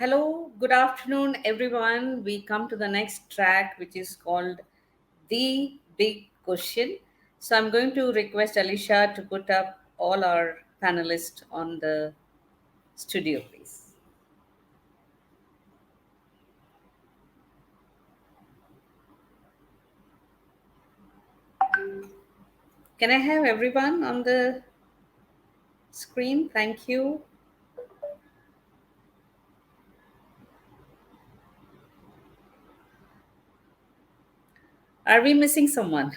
Hello, good afternoon, everyone. We come to the next track, which is called The Big Question. So, I'm going to request Alicia to put up all our panelists on the studio, please. Can I have everyone on the screen? Thank you. Are we missing someone?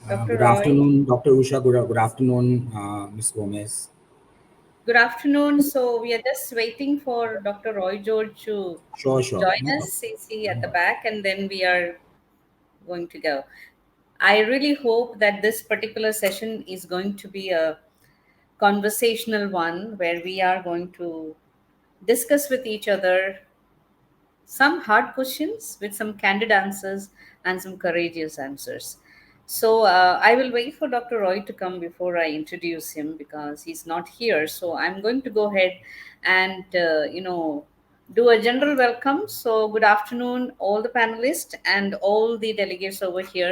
Dr. Good Roy? afternoon, Dr. Usha. Good afternoon, Ms. Gomez. Good afternoon. So, we are just waiting for Dr. Roy George to Sure, sure. join No problem. us. Is he No at the worry. back? And then we are going to go. I really hope that this particular session is going to be a conversational one where we are going to discuss with each other some hard questions with some candid answers and some courageous answers. So I will wait for Dr. Roy to come before I introduce him because he's not here. So I'm going to go ahead and do a general welcome. So good afternoon, all the panelists and all the delegates over here,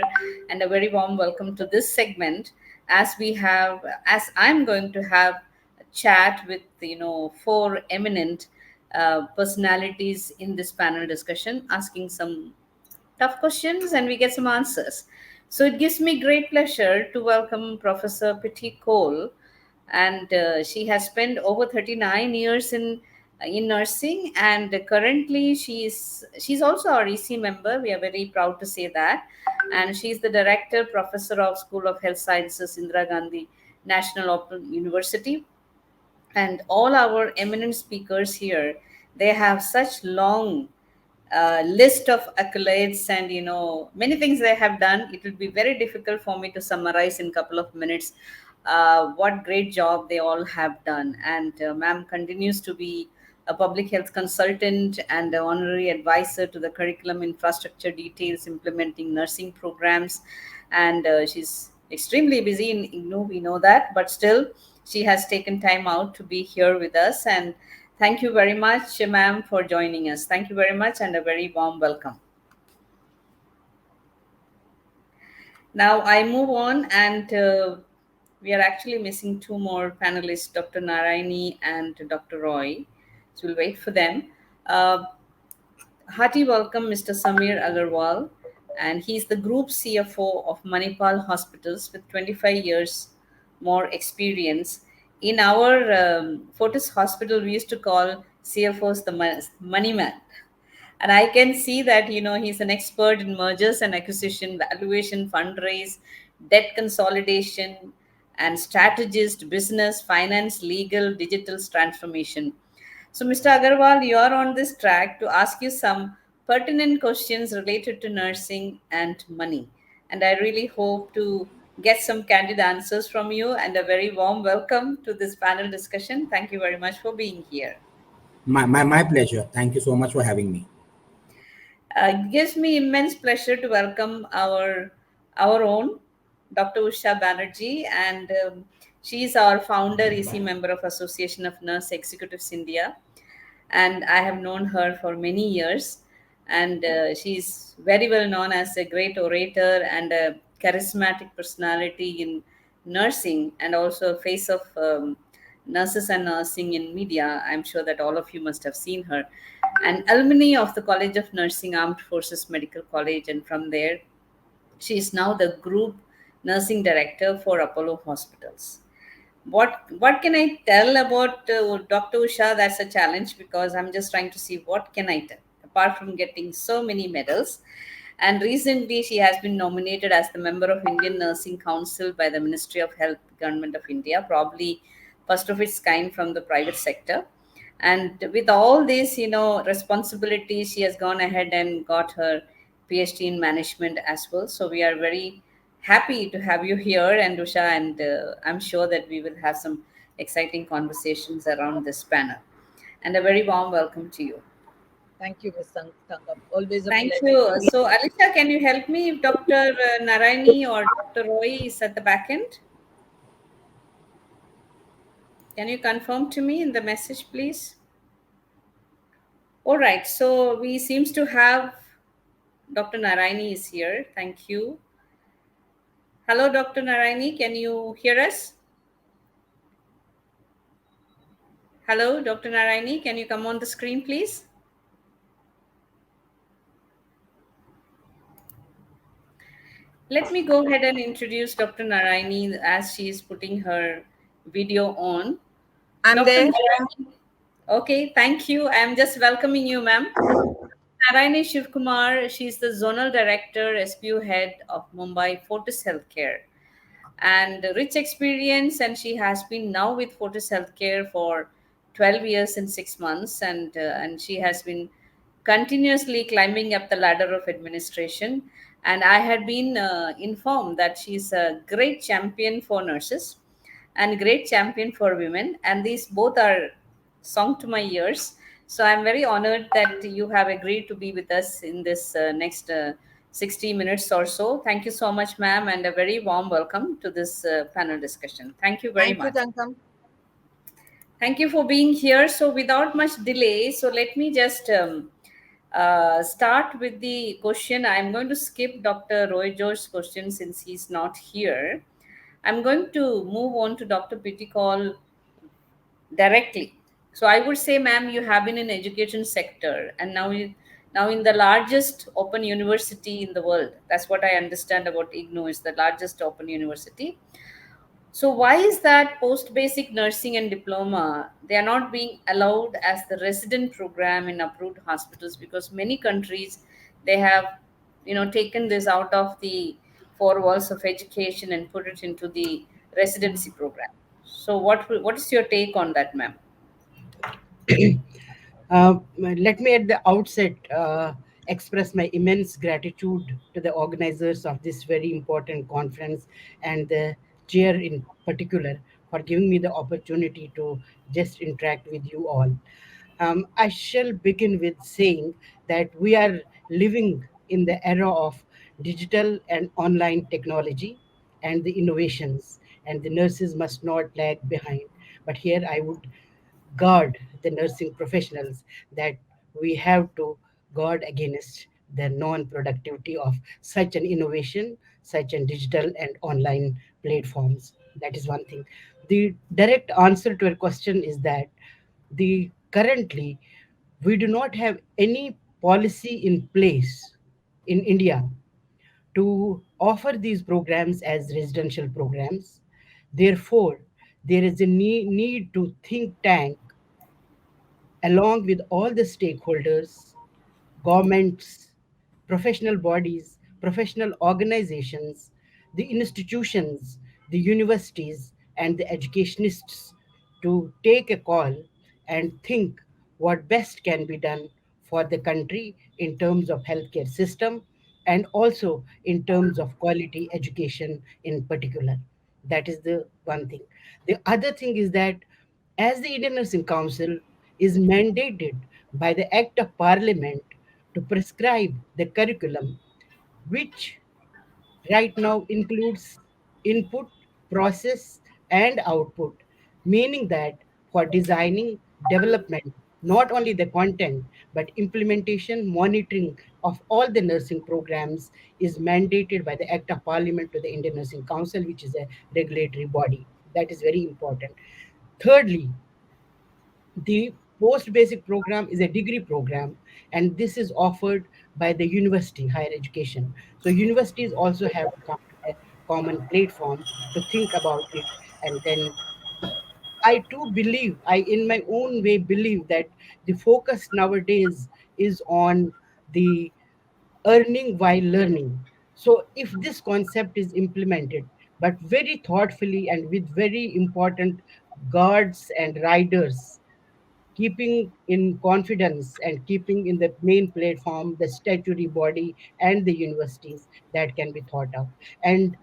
and a very warm welcome to this segment as I'm going to have a chat with four eminent personalities in this panel discussion, asking some tough questions and we get some answers. So it gives me great pleasure to welcome Professor Pitti Cole, and she has spent over 39 years in nursing, and currently she's also our EC member. We are very proud to say that, and she's the director professor of School of Health Sciences, Indira Gandhi National Open University. And all our eminent speakers here, they have such long list of accolades and many things they have done. It will be very difficult for me to summarize in a couple of minutes what great job they all have done. And ma'am continues to be a public health consultant and an honorary advisor to the curriculum infrastructure details implementing nursing programs. And she's extremely busy in IGNU, we know that, but still she has taken time out to be here with us. And thank you very much, ma'am, for joining us. Thank you very much and a very warm welcome. Now I move on, and we are actually missing two more panelists, Dr. Narayani and Dr. Roy. So we'll wait for them. Uh, Hearty welcome, Mr. Samir Agarwal, and he's the Group CFO of Manipal Hospitals with 25 years more experience. In our Fortis Hospital, we used to call CFOs the money man. And I can see that he's an expert in mergers and acquisition, valuation, fundraise, debt consolidation, and strategist, business, finance, legal, digital transformation. So, Mr. Agarwal, you are on this track to ask you some pertinent questions related to nursing and money. And I really hope to get some candid answers from you, and a very warm welcome to this panel discussion. Thank you very much for being here. My pleasure. Thank you so much for having me. It gives me immense pleasure to welcome our own Dr. Usha Banerjee, and she's our founder, EC member of Association of Nurse Executives India, and I have known her for many years, and she's very well known as a great orator and a charismatic personality in nursing, and also a face of nurses and nursing in media. I'm sure that all of you must have seen her. An alumni of the College of Nursing, Armed Forces Medical College, and from there, she is now the Group Nursing Director for Apollo Hospitals. What can I tell about Dr. Usha? That's a challenge because I'm just trying to see what can I tell apart from getting so many medals. And recently, she has been nominated as the member of Indian Nursing Council by the Ministry of Health, Government of India, probably first of its kind from the private sector. And with all this, responsibilities, she has gone ahead and got her PhD in management as well. So we are very happy to have you here, and Usha, and I'm sure that we will have some exciting conversations around this panel. And a very warm welcome to you. Thank you, Miss Tangam. Always a Thank pleasure to you. be. So, Alicia, can you help me if Dr. Narayani or Dr. Roy is at the back end? Can you confirm to me in the message, please? All right. So, we seems to have Dr. Narayani is here. Thank you. Hello, Dr. Narayani. Can you hear us? Hello, Dr. Narayani. Can you come on the screen, please? Let me go ahead and introduce Dr. Narayani as she is putting her video on. I'm Dr. there. Narayani, okay, thank you. I'm just welcoming you, ma'am. Narayani Shivkumar, she's the Zonal Director, SPU Head of Mumbai Fortis Healthcare, and rich experience, and she has been now with Fortis Healthcare for 12 years and 6 months, and she has been continuously climbing up the ladder of administration. And I had been informed that she's a great champion for nurses and great champion for women, and these both are song to my ears. So I'm very honored that you have agreed to be with us in this next 60 minutes or so. Thank you so much, ma'am, and a very warm welcome to this panel discussion. Thank you very Thank you, much. Tangam. Thank you for being here. So, without much delay, so let me just start with the question. I'm going to skip Dr. Roy George's question since he's not here. I'm going to move on to Dr. Pitikol directly. So, I would say, ma'am, you have been in education sector, and now in the largest open university in the world. That's what I understand about IGNOU is the largest open university. So why is that post basic nursing and diploma they are not being allowed as the resident program in approved hospitals? Because many countries they have taken this out of the four walls of education and put it into the residency program. So what is your take on that, ma'am? Let me at the outset express my immense gratitude to the organizers of this very important conference and the chair in particular for giving me the opportunity to just interact with you all. I shall begin with saying that we are living in the era of digital and online technology and the innovations, and the nurses must not lag behind. But here I would guard the nursing professionals that we have to guard against the non-productivity of such an innovation, such an digital and online platforms. That is one thing. The direct answer to your question is that the currently we do not have any policy in place in India to offer these programs as residential programs. Therefore, there is a need to think tank along with all the stakeholders, governments, professional bodies, professional organizations, the institutions, the universities, and the educationists to take a call and think what best can be done for the country in terms of healthcare system and also in terms of quality education in particular. That is the one thing. The other thing is that as the Indian Nursing Council is mandated by the Act of Parliament to prescribe the curriculum, which right now includes input, process, and output, meaning that for designing, development, not only the content, but implementation, monitoring of all the nursing programs is mandated by the Act of Parliament to the Indian Nursing Council, which is a regulatory body. That is very important. Thirdly, the post basic program is a degree program, and this is offered by the university higher education. So universities also have to come to a common platform to think about it. And then I too believe, I in my own way believe that the focus nowadays is on the earning while learning. So if this concept is implemented, but very thoughtfully and with very important guards and riders, keeping in confidence and keeping in the main platform the statutory body and the universities, that can be thought of. And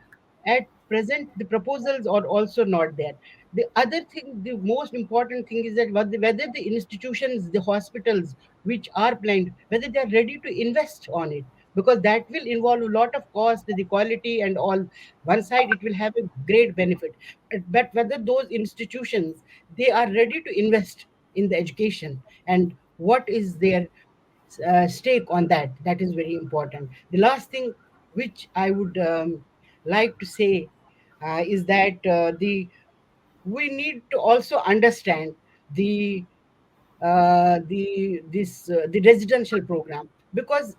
at present the proposals are also not there. The other thing, the most important thing is that whether the institutions, the hospitals which are planned, whether they are ready to invest on it, because that will involve a lot of cost, the quality and all. One side it will have a great benefit, but whether those institutions, they are ready to invest in the education, and what is their stake on that, that is very important. The last thing which I would like to say is that the we need to also understand the the residential program, because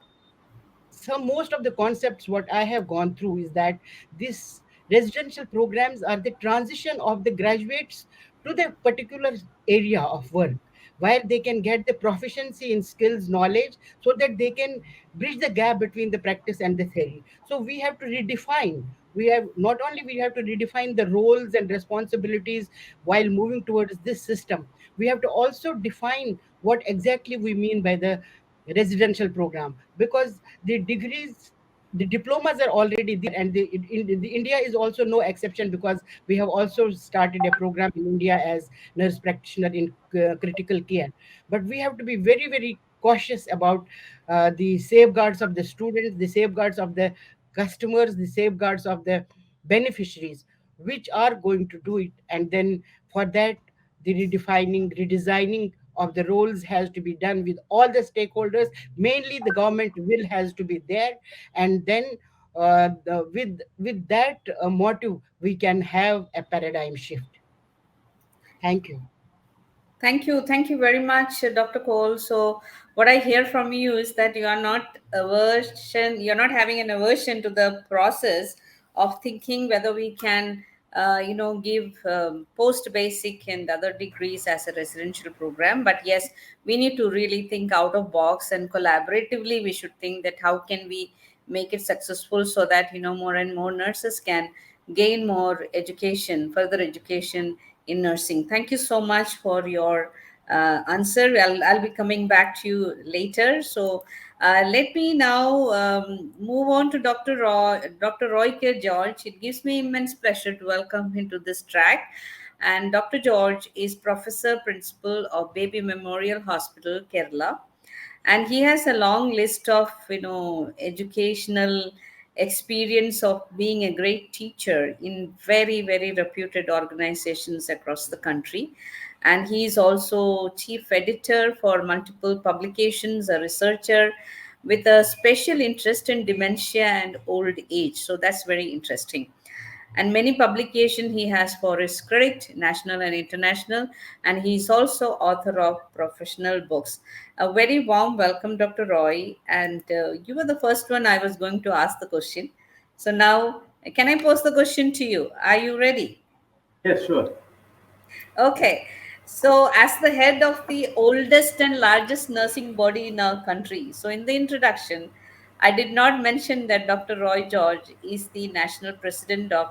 some most of the concepts what I have gone through is that this residential programs are the transition of the graduates to the particular area of work, where they can get the proficiency in skills knowledge, so that they can bridge the gap between the practice and the theory. So we have to redefine, we have not only we have to redefine the roles and responsibilities while moving towards this system, we have to also define what exactly we mean by the residential program, because the degrees, the diplomas are already there, and the India is also no exception, because we have also started a program in India as nurse practitioner in critical care. But we have to be very very cautious about the safeguards of the students, the safeguards of the customers, the safeguards of the beneficiaries which are going to do it. And then for that, the redefining, redesigning of the roles has to be done with all the stakeholders. Mainly the government will has to be there, and then with that motive we can have a paradigm shift. Thank you. Thank you very much, Dr. Cole. So, what I hear from you is that you are not you're not having an aversion to the process of thinking whether we can, give post basic and other degrees as a residential program. But yes, we need to really think out of box, and collaboratively we should think that how can we make it successful, so that more and more nurses can gain more education, further education in nursing. Thank you so much for your answer. I'll be coming back to you later. So let me now move on to Dr. Roy K. George. It gives me immense pleasure to welcome him to this track. And Dr. George is Professor Principal of Baby Memorial Hospital, Kerala, and he has a long list of educational experience of being a great teacher in very very reputed organizations across the country. And he is also chief editor for multiple publications, a researcher with a special interest in dementia and old age, so that's very interesting. And many publication he has for his credit, national and international, and he is also author of professional books. A very warm welcome, Dr. Roy. And you were the first one I was going to ask the question. So now, can I pose the question to you? Are you ready? Yes, sure. Okay. So, as the head of the oldest and largest nursing body in our country, so in the introduction, I did not mention that Dr. Roy George is the national president of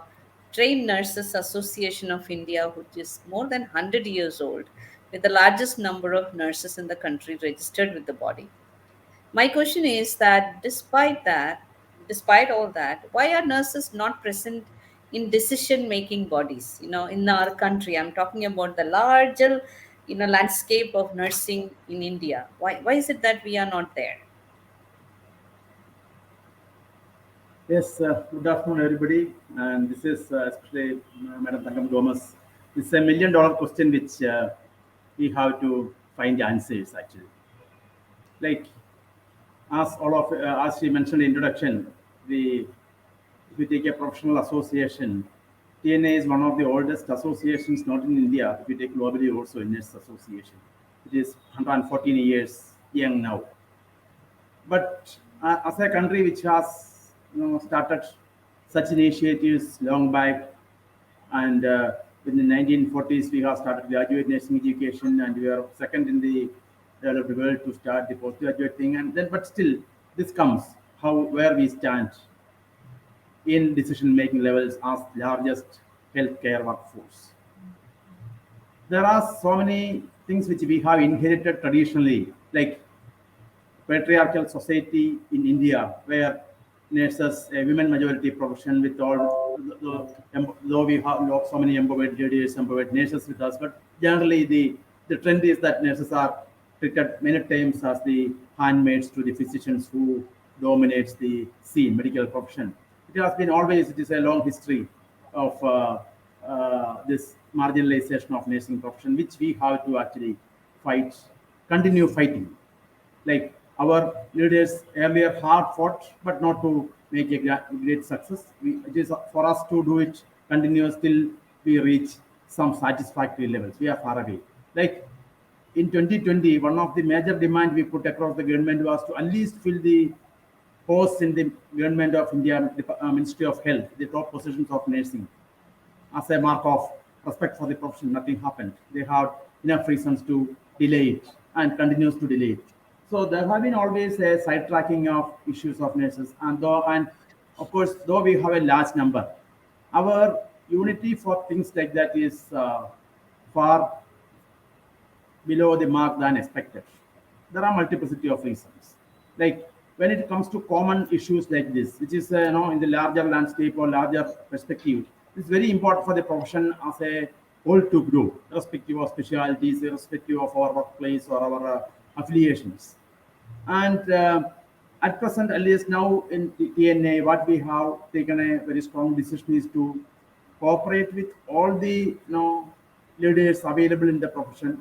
Trained Nurses Association of India, which is more than 100 years old, with the largest number of nurses in the country registered with the body. My question is that despite all that, why are nurses not present in decision making bodies? In our country, I'm talking about the larger, landscape of nursing in India. Why is it that we are not there? Yes, good afternoon, everybody. And this is especially Madam Tangam Thomas. It's a $1 million question which we have to find the answers actually. Like as we mentioned in the introduction, the if you take a professional association, TNA is one of the oldest associations, not in India. If you take globally, also in its association, it is 114 years young now. But as a country which has started such initiatives long back, and in the 1940s we have started graduate nursing education, and we are second in the developed world to start the postgraduate thing. And then, but still, this comes how where we stand in decision making levels as largest healthcare workforce. There are so many things which we have inherited traditionally, like patriarchal society in India, where nurses, a women majority profession with all, though we have so many empowered ladies, empowered nurses with us, but generally the trend is that nurses are treated many times as the handmaids to the physicians who dominates the scene, medical profession. It has been always, it is a long history of this marginalization of nursing profession, which we have to actually fight, continue fighting. Like our leaders earlier hard fought, but not to make a great success. It is for us to do it continuous till we reach some satisfactory levels. We are far away. Like in 2020, one of the major demand we put across the government was to at least fill the posts in the government of India, Ministry of Health, the top positions of nursing as a mark of respect for the profession. Nothing happened. They had enough reasons to delay it and continues to delay it. So there have been always a sidetracking of issues of nurses, and of course, though we have a large number, our unity for things like that is far below the mark than expected. There are multiplicity of reasons. Like when it comes to common issues like this, which is in the larger landscape or larger perspective, it's very important for the profession as a whole to grow, irrespective of specialities, irrespective of our workplace or our affiliations. And at present, at least now in the TNA, what we have taken a very strong decision is to cooperate with all the leaders available in the profession,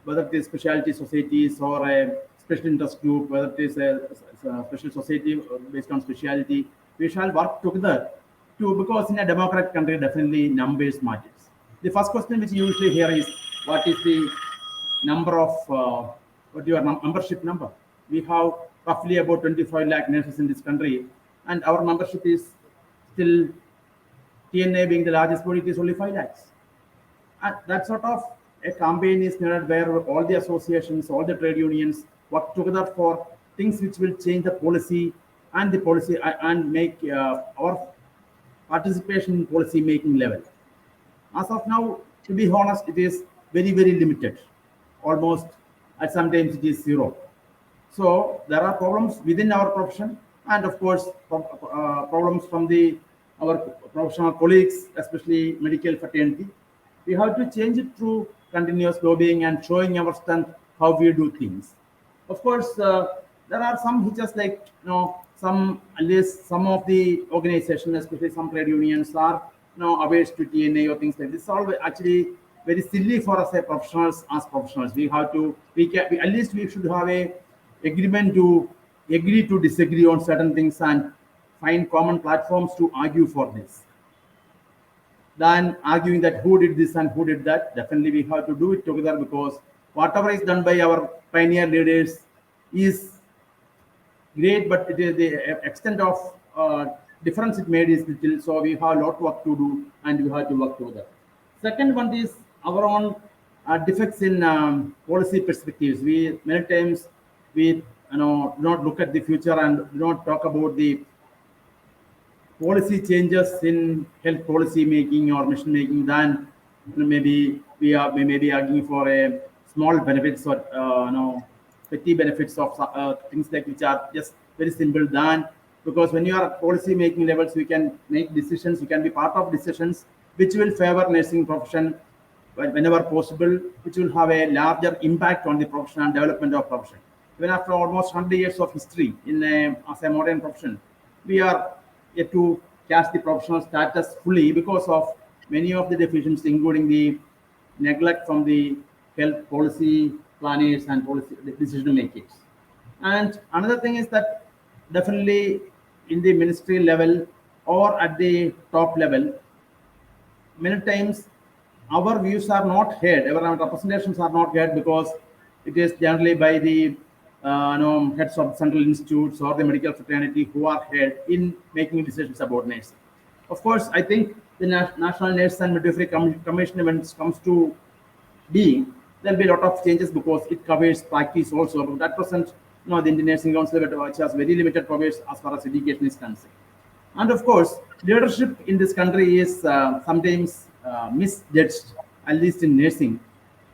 whether it is specialty societies or a special interest group, whether it is a special society based on specialty, we shall work together to, because in a democratic country, definitely numbers matters. The first question which you usually hear is, what is the number of, what your membership number? We have roughly about 25 lakh nurses in this country, and our membership is still, TNA being the largest body, it is only 5 lakhs. And that sort of a campaign is needed where all the associations, all the trade unions work together for things which will change the policy and the policy and make our participation in policy making level. As of now, to be honest, it is very, very limited. Almost at sometimes it is zero. So there are problems within our profession, and of course, problems from the our professional colleagues, especially medical fraternity. We have to change it through continuous lobbying and showing our strength how we do things. Of course, there are some hitches, like some, at least some of the organizations, especially some trade unions, are averse to TNA or things like this. It's all actually very silly for us as professionals. As professionals, we have to, at least we should have a agreement to agree to disagree on certain things and find common platforms to argue for this, than arguing that who did this and who did that. Definitely we have to do it together, because whatever is done by our pioneer leaders is great, but it is the extent of difference it made is little. So we have a lot of work to do, and we have to work together. Second one is our own defects in policy perspectives. We many times we do not look at the future and do not talk about the policy changes in health policy making or mission making, than maybe we may be arguing for a small benefits or petty benefits of things like which are just very simple, than, because when you are at policy making levels, you can make decisions, you can be part of decisions which will favor nursing profession whenever possible, which will have a larger impact on the profession and development of profession. Even after almost 100 years of history in as a modern profession, we are yet to catch the professional status fully because of many of the deficiencies, including the neglect from the health policy planners and policy decision makers. And another thing is that definitely in the ministry level or at the top level, many times our views are not heard, our representations are not heard, because it is generally by the heads of central institutes or the medical fraternity who are heard in making decisions about nursing. Of course, I think the National Nurse and Midwifery Commission, when it comes to being, there'll be a lot of changes because it covers practice also. But at present, the Indian Nursing Council, which has very limited powers as far as education is concerned. And of course, leadership in this country is sometimes misjudged, at least in nursing.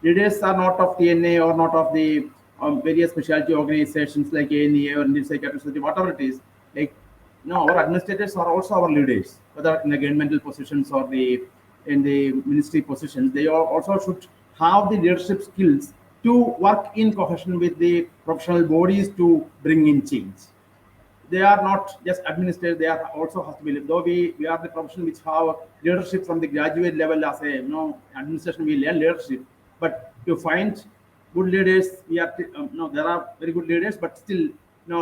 Leaders are not of TNA or not of the various specialty organizations like ANA or Indian Psychiatric Society, whatever it is. Like no, our administrators are also our leaders, whether in the governmental positions or the in the ministry positions. They also should have the leadership skills to work in cohesion with the professional bodies to bring in change. They are not just administrators, they are also has to be, though we are the profession which have leadership from the graduate level as a administration, we learn leadership. But to find good leaders, we are no, there are very good leaders, but still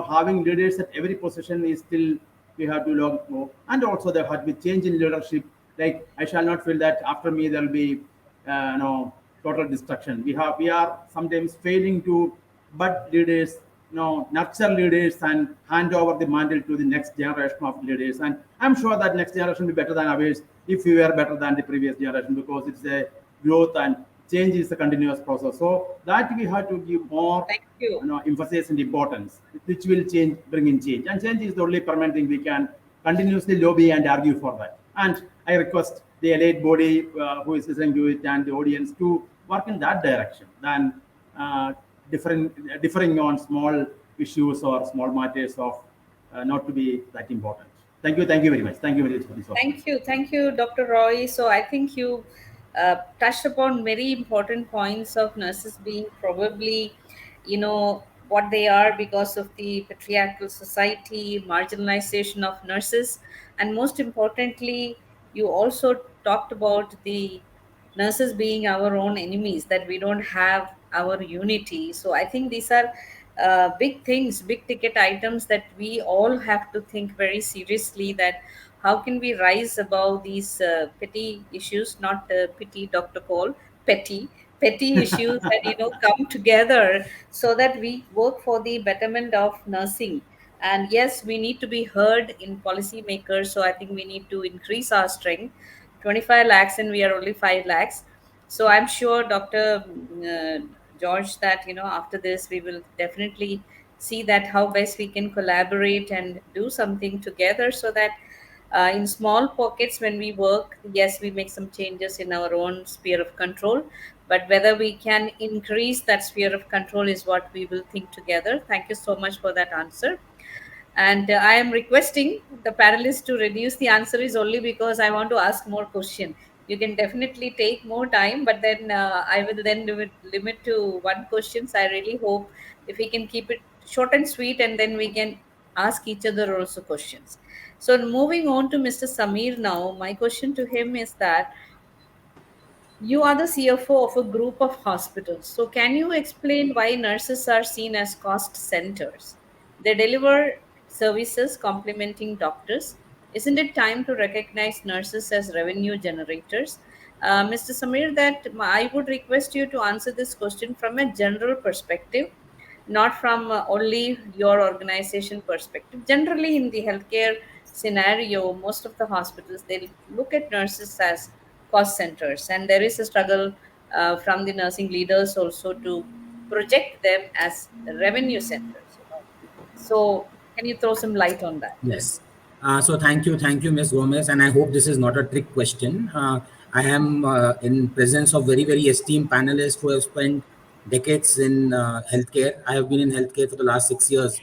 having leaders at every position is still, we have to learn more. And also there had to be change in leadership. Like I shall not feel that after me there will be total destruction. We are sometimes failing to but leaders, nurture leaders and hand over the mantle to the next generation of leaders. And I'm sure that next generation will be better than ours if we were better than the previous generation, because it's a growth and change is a continuous process. So that we have to give more Thank you. emphasis and importance, which will change, bring in change. And change is the only permanent thing we can continuously lobby and argue for that. And I request the elite body who is listening to it and the audience to work in that direction than uh, differing on small issues or small matters of not to be that important. Thank you very much. Thank you very much for this opportunity. Thank you, Dr. Roy. So I think you touched upon very important points of nurses being probably, what they are because of the patriarchal society, marginalization of nurses, and most importantly, you also talked about the nurses being our own enemies, that we don't have our unity. So I think these are big things, big ticket items that we all have to think very seriously, that how can we rise above these petty issues, not pity, Dr. Cole, petty issues, and come together so that we work for the betterment of nursing. And yes, we need to be heard in policymakers, so I think we need to increase our strength. 25 lakhs and we are only 5 lakhs. So I'm sure, Dr. George, that after this we will definitely see that how best we can collaborate and do something together, so that in small pockets when we work, yes, we make some changes in our own sphere of control, but whether we can increase that sphere of control is what we will think together. Thank you so much for that answer. And I am requesting the panelists to reduce the answer is only because I want to ask more question. You can definitely take more time, but then I will then limit to one question. So I really hope if we can keep it short and sweet, and then we can ask each other also questions. So moving on to Mr. Samir now, my question to him is that you are the CFO of a group of hospitals. So, can you explain why nurses are seen as cost centers? They deliver services complementing doctors. Isn't it time to recognize nurses as revenue generators? Mr. Samir, that I would request you to answer this question from a general perspective, not from only your organization perspective. Generally, in the healthcare scenario, most of the hospitals, they look at nurses as cost centers, and there is a struggle from the nursing leaders also to project them as revenue centers. So can you throw some light on that? Yes. So thank you, Ms. Gomez, and I hope this is not a trick question. I am in presence of very, very esteemed panelists who have spent decades in healthcare. I have been in healthcare for the last 6 years,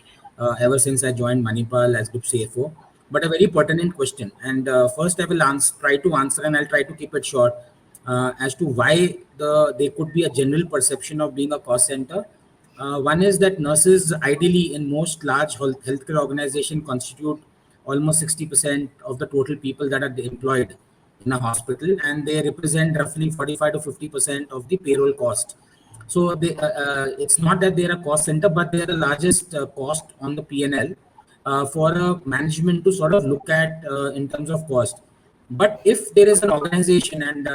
ever since I joined Manipal as Group CFO. But a very pertinent question, and first I will try to answer, and I'll try to keep it short as to why there could be a general perception of being a cost center. One is that nurses, ideally, in most large healthcare organizations, constitute almost 60% of the total people that are employed in a hospital, and they represent roughly 45 to 50% of the payroll cost. So it's not that they're a cost center, but they're the largest cost on the P&L for a management to sort of look at in terms of cost. But if there is an organization, and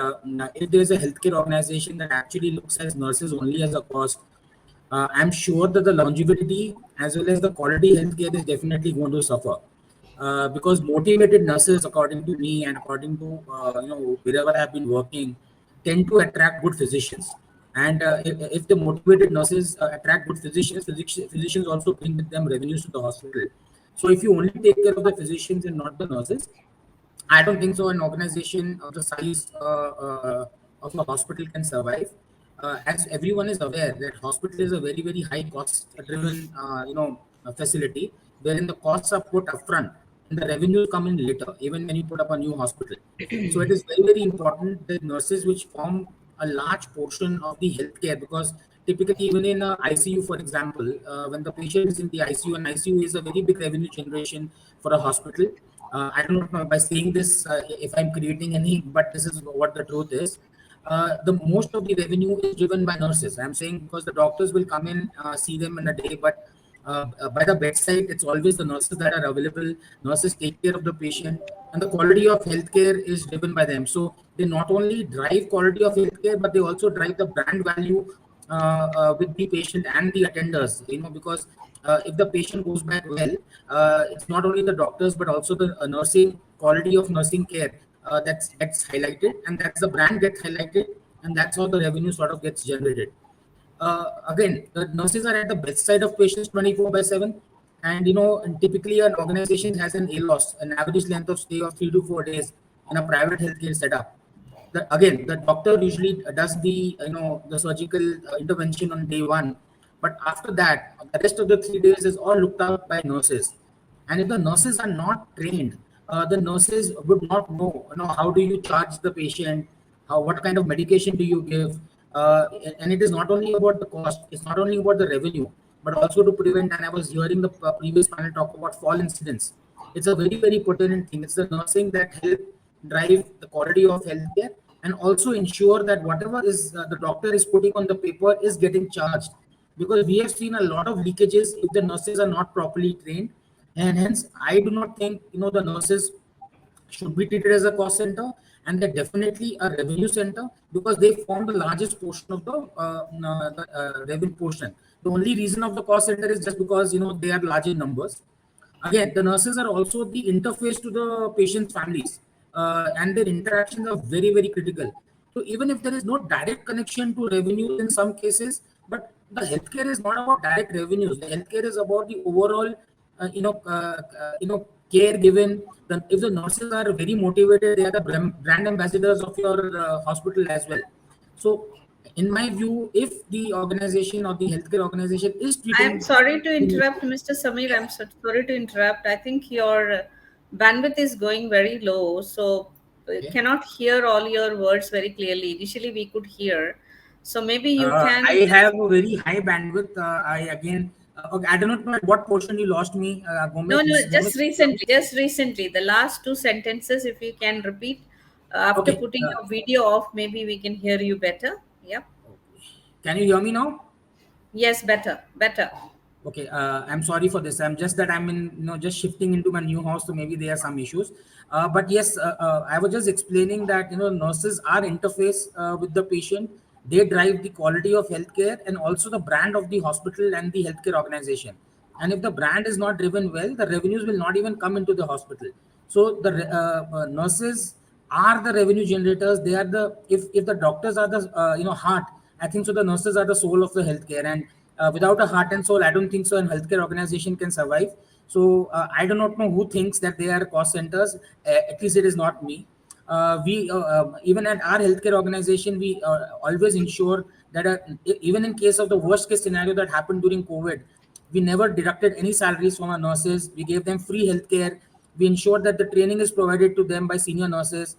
if there is a healthcare organization that actually looks at nurses only as a cost, I'm sure that the longevity as well as the quality healthcare is definitely going to suffer. Because motivated nurses, according to me and according to wherever I've been working, tend to attract good physicians. And if the motivated nurses attract good physicians also bring with them revenues to the hospital. So if you only take care of the physicians and not the nurses, I don't think so. An organization of the size of a hospital can survive. As everyone is aware, that hospital is a very, very high cost-driven, facility, wherein the costs are put upfront. and the revenues come in later, even when you put up a new hospital. So it is very, very important that nurses, which form a large portion of the healthcare, because typically even in a ICU, for example, when the patient is in the ICU, and ICU is a very big revenue generation for a hospital. I do not know by saying this if I'm creating any, but this is what the truth is. The most of the revenue is driven by nurses. I'm saying because the doctors will come in, see them in a day, but by the bedside, it's always the nurses that are available. Nurses take care of the patient, and the quality of healthcare is driven by them. So they not only drive quality of healthcare, but they also drive the brand value with the patient and the attenders. Because if the patient goes back well, it's not only the doctors but also the nursing quality of nursing care that gets highlighted, and that's the brand gets highlighted, and that's how the revenue sort of gets generated. Again, the nurses are at the bedside of patients 24 by 7. And and typically an organization has an ALOS, an average length of stay of 3 to 4 days in a private healthcare setup. Again, the doctor usually does the surgical intervention on day one, but after that, the rest of the 3 days is all looked out by nurses. And if the nurses are not trained, the nurses would not know, how do you charge the patient, what kind of medication do you give. And it is not only about the cost, it's not only about the revenue, but also to prevent. And I was hearing the previous panel talk about fall incidents. It's a very, very pertinent thing. It's the nursing that help drive the quality of healthcare, and also ensure that whatever is the doctor is putting on the paper is getting charged, because we have seen a lot of leakages if the nurses are not properly trained. And hence I do not think the nurses should be treated as a cost center, and they're definitely a revenue center, because they form the largest portion of the revenue portion. The only reason of the cost center is just because they are large in numbers. Again, the nurses are also the interface to the patient's families, and their interactions are very, very critical. So even if there is no direct connection to revenues in some cases, but the healthcare is not about direct revenues. The healthcare is about the overall, care given. If the nurses are very motivated, they are the brand ambassadors of your hospital as well. So, in my view, if the organization or the healthcare organization is I'm treating, sorry to interrupt, Mr. Samir. I'm sorry to interrupt. I think your bandwidth is going very low, so okay. cannot hear all your words very clearly. Initially, we could hear, so maybe you I can have just a very high bandwidth. I again, okay, I do not know at what portion you lost me, no, Gomez, no, Mrs. just Gomez. recently, just recently. The last two sentences, if you can repeat after Okay, putting your video off, maybe we can hear you better. Yep. can you hear me now? Yes, better, better. Okay, I'm sorry for this. I'm just that I'm in, just shifting into my new house, so maybe there are some issues. But yes, I was just explaining that nurses are interface with the patient. They drive the quality of healthcare and also the brand of the hospital and the healthcare organization. And if the brand is not driven well, the revenues will not even come into the hospital. So the nurses are the revenue generators. They are the, if the doctors are the heart, I think so the nurses are the soul of the healthcare. And without a heart and soul, I don't think so an healthcare organization can survive. So I do not know who thinks that they are cost centers. At least it is not me. We Even at our healthcare organization, we always ensure that even in case of the worst case scenario that happened during COVID, we never deducted any salaries from our nurses. We gave them free healthcare. We ensured that the training is provided to them by senior nurses.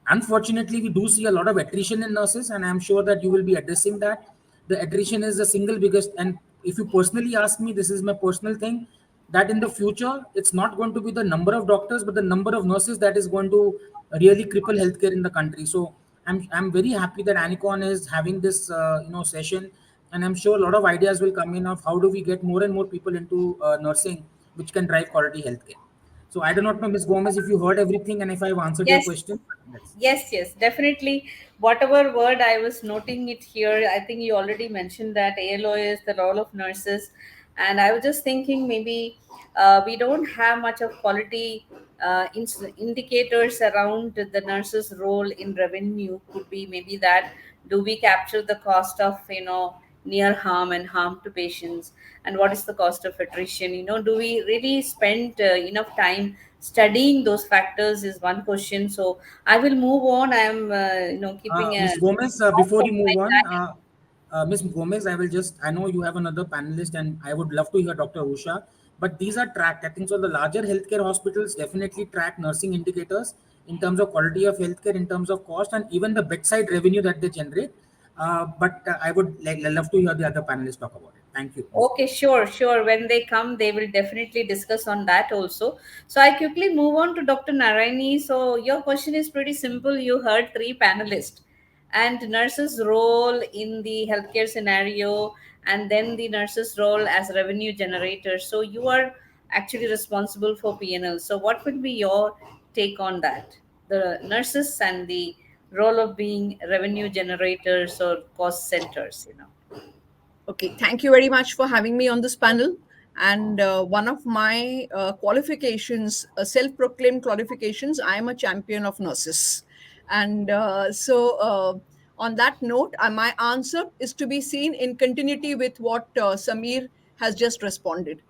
Unfortunately, we do see a lot of attrition in nurses, and I'm sure that you will be addressing that. The attrition is the single biggest, and if you personally ask me, this is my personal thing, that in the future, it's not going to be the number of doctors, but the number of nurses that is going to really cripple healthcare in the country. So I'm very happy that Anicon is having this session, and I'm sure a lot of ideas will come in of how do we get more and more people into nursing, which can drive quality healthcare. So I do not know, Ms. Gomez, if you heard everything and if I've answered your Yes, question. That's yes, yes, definitely. Whatever word I was noting it here, I think you already mentioned that ALO is the role of nurses. And I was just thinking maybe we don't have much of quality indicators around the nurses' role in revenue. Could be maybe that do we capture the cost of, near harm and harm to patients, and what is the cost of attrition? Do we really spend enough time studying those factors is one question. So I will move on. I'm keeping a Ms. Gomez, note before of you my move on, time. Ms. Gomez, I know you have another panelist, and I would love to hear Dr. Usha. but these are tracked. I think so. The larger healthcare hospitals definitely track nursing indicators in terms of quality of healthcare, in terms of cost, and even the bedside revenue that they generate. But I would love to hear the other panelists talk about it. Thank you, Ms. Okay, sure, sure. When they come, they will definitely discuss on that also. So I quickly move on to Dr. Narayani. So your question is pretty simple. You heard three panelists and nurses' role in the healthcare scenario, and then the nurses' role as revenue generators. So you are actually responsible for PNL. So what would be your take on that? The nurses and the role of being revenue generators or cost centers, you know. Okay, thank you very much for having me on this panel. And one of my qualifications, self proclaimed qualifications, I am a champion of nurses. And on that note, my answer is to be seen in continuity with what Samir has just responded.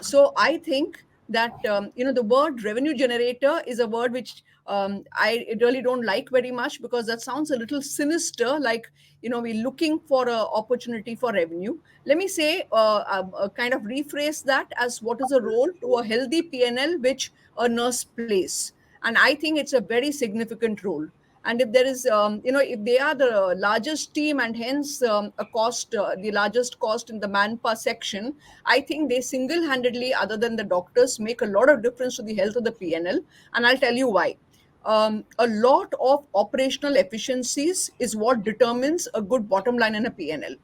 So I think that the word revenue generator is a word which I really don't like very much, because that sounds a little sinister, like we're looking for a opportunity for revenue. Let me say, kind of rephrase that as what is a role to a healthy PNL which a nurse plays. And I think it's a very significant role. And if there is if they are the largest team, and hence a cost the largest cost in the manpower section, I think they single handedly, other than the doctors, make a lot of difference to the health of the PNL. And I'll tell you why. A lot of operational efficiencies is what determines a good bottom line in a PNL.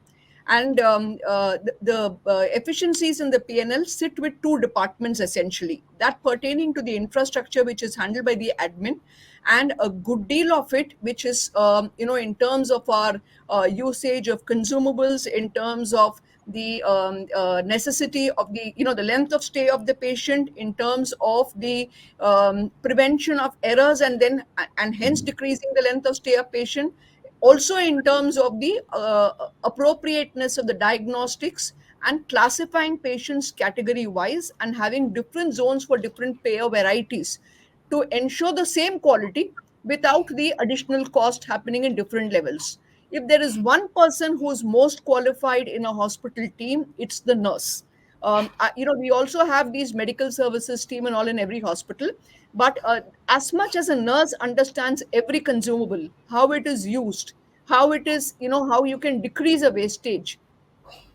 And the efficiencies in the PNL sit with two departments essentially, that pertaining to the infrastructure, which is handled by the admin, and a good deal of it which is in terms of our usage of consumables, in terms of the necessity of the length of stay of the patient, in terms of the prevention of errors, and hence decreasing the length of stay of patient, also in terms of the appropriateness of the diagnostics, and classifying patients category wise, and having different zones for different payer varieties to ensure the same quality without the additional cost happening in different levels. If there is one person who's most qualified in a hospital team, it's the nurse. We also have these medical services team and all in every hospital, but as much as a nurse understands every consumable, how it is used, how it is, how you can decrease a wastage,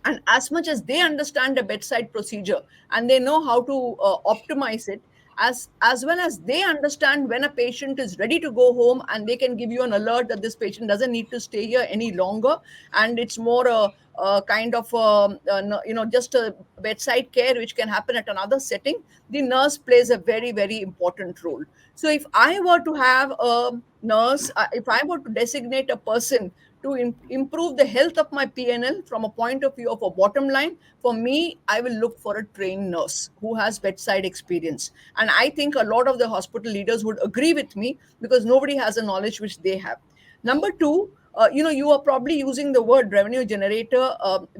and as much as they understand a bedside procedure and they know how to optimize it, as well as they understand when a patient is ready to go home, and they can give you an alert that this patient doesn't need to stay here any longer, and it's more a kind of no- just a bedside care which can happen at another setting. The nurse plays a very, very important role. So if I were to have a nurse, if I were to designate a person to improve the health of my PNL from a point of view of a bottom line, for me, I will look for a trained nurse who has bedside experience. And I think a lot of the hospital leaders would agree with me, because nobody has a knowledge which they have. Number two, you are probably using the word revenue generator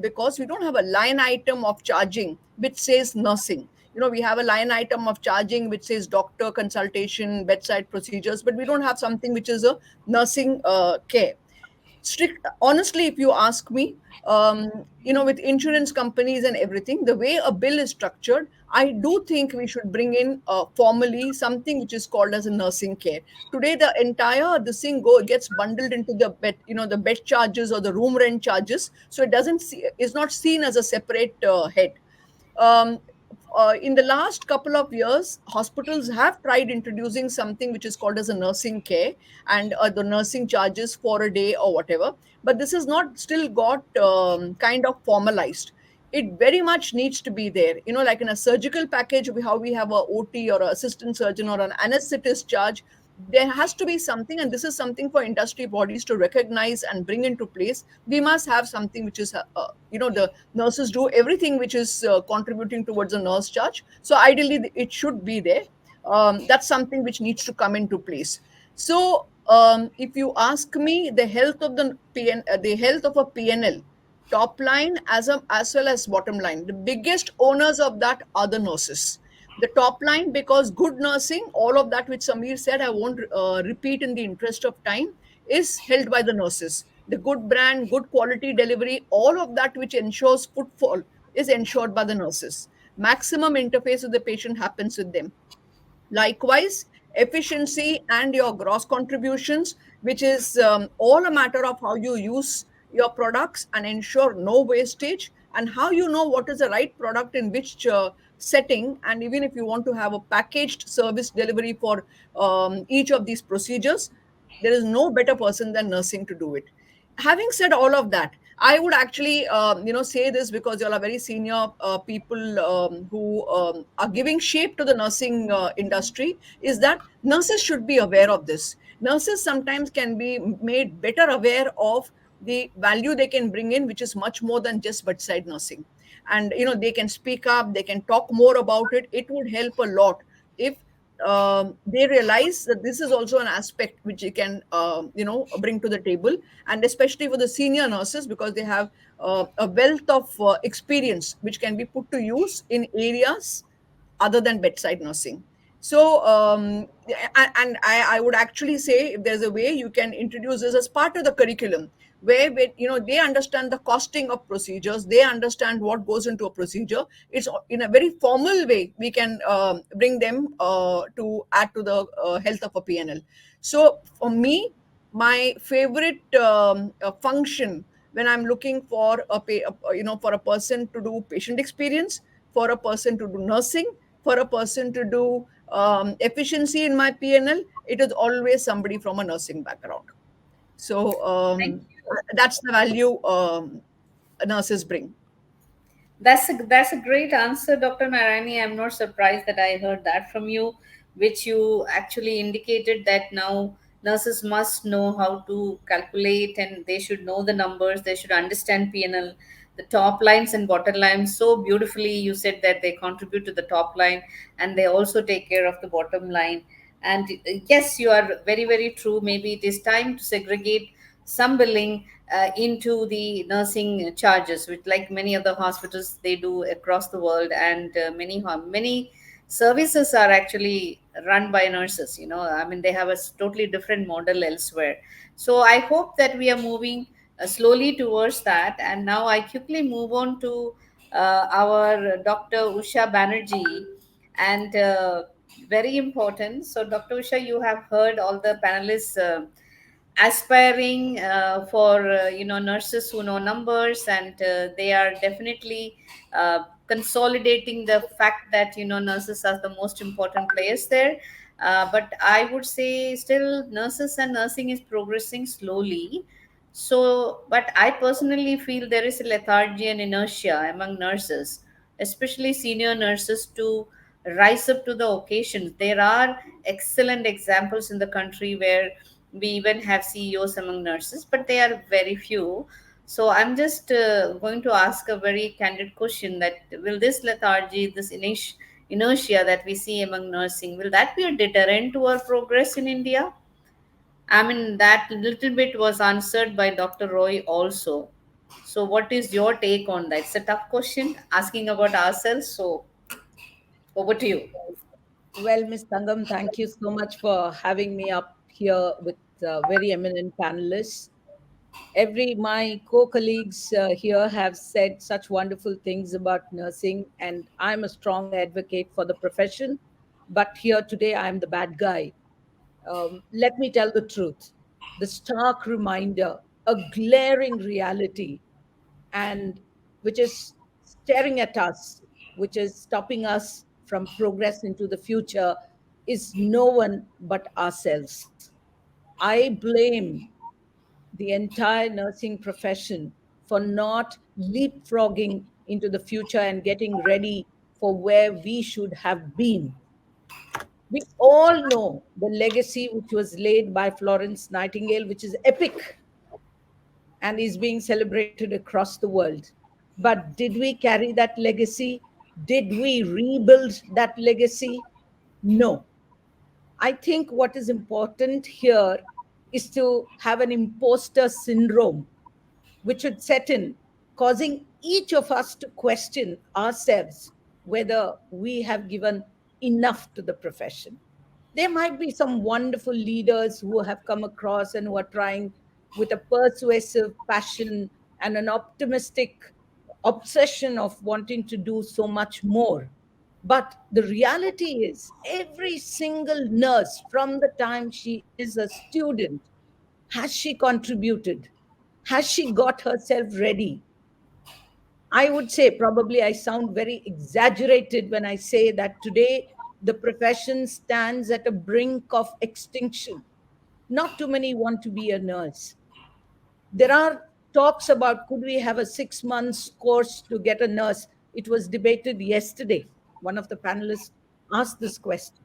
because we don't have a line item of charging which says nursing. We have a line item of charging which says doctor consultation, bedside procedures, but we don't have something which is a nursing care. Strict Honestly, if you ask me, with insurance companies and everything, the way a bill is structured, I do think we should bring in formally something which is called as a nursing care. Today the entire this thing gets bundled into the bed, the bed charges or the room rent charges, so it doesn't see is not seen as a separate head. um, in the last couple of years, hospitals have tried introducing something which is called as a nursing care, and the nursing charges for a day or whatever. But this has not still got kind of formalized. It very much needs to be there. Like in a surgical package, how we have a OT or an assistant surgeon or an anesthetist charge, there has to be something, and this is something for industry bodies to recognize and bring into place. We must have something which is, the nurses do everything which is contributing towards a nurse charge. So ideally, it should be there. That's something which needs to come into place. So if you ask me, the health of a PNL, top line as well as bottom line, the biggest owners of that are the nurses. The top line, because good nursing, all of that which Samir said, I won't repeat in the interest of time, is held by the nurses. The good brand, good quality delivery, all of that which ensures footfall is ensured by the nurses. maximum interface with the patient happens with them. Likewise, efficiency and your gross contributions, which is all a matter of how you use your products and ensure no wastage, and how you know what is the right product in which setting. And even if you want to have a packaged service delivery for each of these procedures, there is no better person than nursing to do it. Having said all of that, I would actually say this because you all are very senior people who are giving shape to the nursing industry, is that nurses should be aware of this. Nurses sometimes can be made better aware of the value they can bring in, which is much more than just bedside nursing. And they can speak up, they can talk more about it. It would help a lot if they realize that this is also an aspect which you can bring to the table. And especially for the senior nurses, because they have a wealth of experience which can be put to use in areas other than bedside nursing. So and I would actually say, if there's a way you can introduce this as part of the curriculum, where they understand the costing of procedures, they understand what goes into a procedure. It's in a very formal way we can bring them to add to the health of a PNL. So for me, my favorite function when I'm looking for for a person to do patient experience, for a person to do nursing, for a person to do efficiency in my PNL, it is always somebody from a nursing background. So Thank you. that's the value nurses bring. That's a great answer, Dr. Narani. I'm not surprised that I heard that from you, which you actually indicated that now nurses must know how to calculate and they should know the numbers, they should understand PNL, the top lines and bottom lines. So beautifully, you said that they contribute to the top line and they also take care of the bottom line. And yes, you are very, very true. Maybe it is time to segregate some billing into the nursing charges, which like many other hospitals they do across the world, and many services are actually run by nurses. I mean, they have a totally different model elsewhere. So I hope that we are moving slowly towards that. And now I quickly move on to our Dr. Usha Banerjee, and very important. So, Dr. Usha, you have heard all the panelists aspiring for nurses who know numbers, and they are definitely consolidating the fact that nurses are the most important players there. But I would say still nurses and nursing is progressing slowly. So, but I personally feel there is a lethargy and inertia among nurses, especially senior nurses, to rise up to the occasions. There are excellent examples in the country where we even have CEOs among nurses, but they are very few. So I'm just going to ask a very candid question: that will this lethargy, this inertia that we see among nursing, will that be a deterrent to our progress in India? I mean, that little bit was answered by Dr. Roy also. So, what is your take on that? It's a tough question asking about ourselves. So, over to you. Well, Miss Tangam, thank you so much for having me up here with very eminent panelists. My co-colleagues here have said such wonderful things about nursing, and I'm a strong advocate for the profession. But here today, I'm the bad guy. Let me tell the truth. The stark reminder, a glaring reality, and which is staring at us, which is stopping us from progress into the future, is no one but ourselves. I blame the entire nursing profession for not leapfrogging into the future and getting ready for where we should have been. We all know the legacy which was laid by Florence Nightingale, which is epic and is being celebrated across the world. But did we carry that legacy? Did we rebuild that legacy? No. I think what is important here is to have an imposter syndrome which should set in, causing each of us to question ourselves whether we have given enough to the profession. There might be some wonderful leaders who have come across and who are trying with a persuasive passion and an optimistic obsession of wanting to do so much more. But the reality is, every single nurse, from the time she is a student, has she contributed? Has she got herself ready? I would say, probably I sound very exaggerated when I say that today the profession stands at a brink of extinction. Not too many want to be a nurse. There are talks about, could we have a 6 months course to get a nurse? It was debated yesterday. One of the panelists asked this question: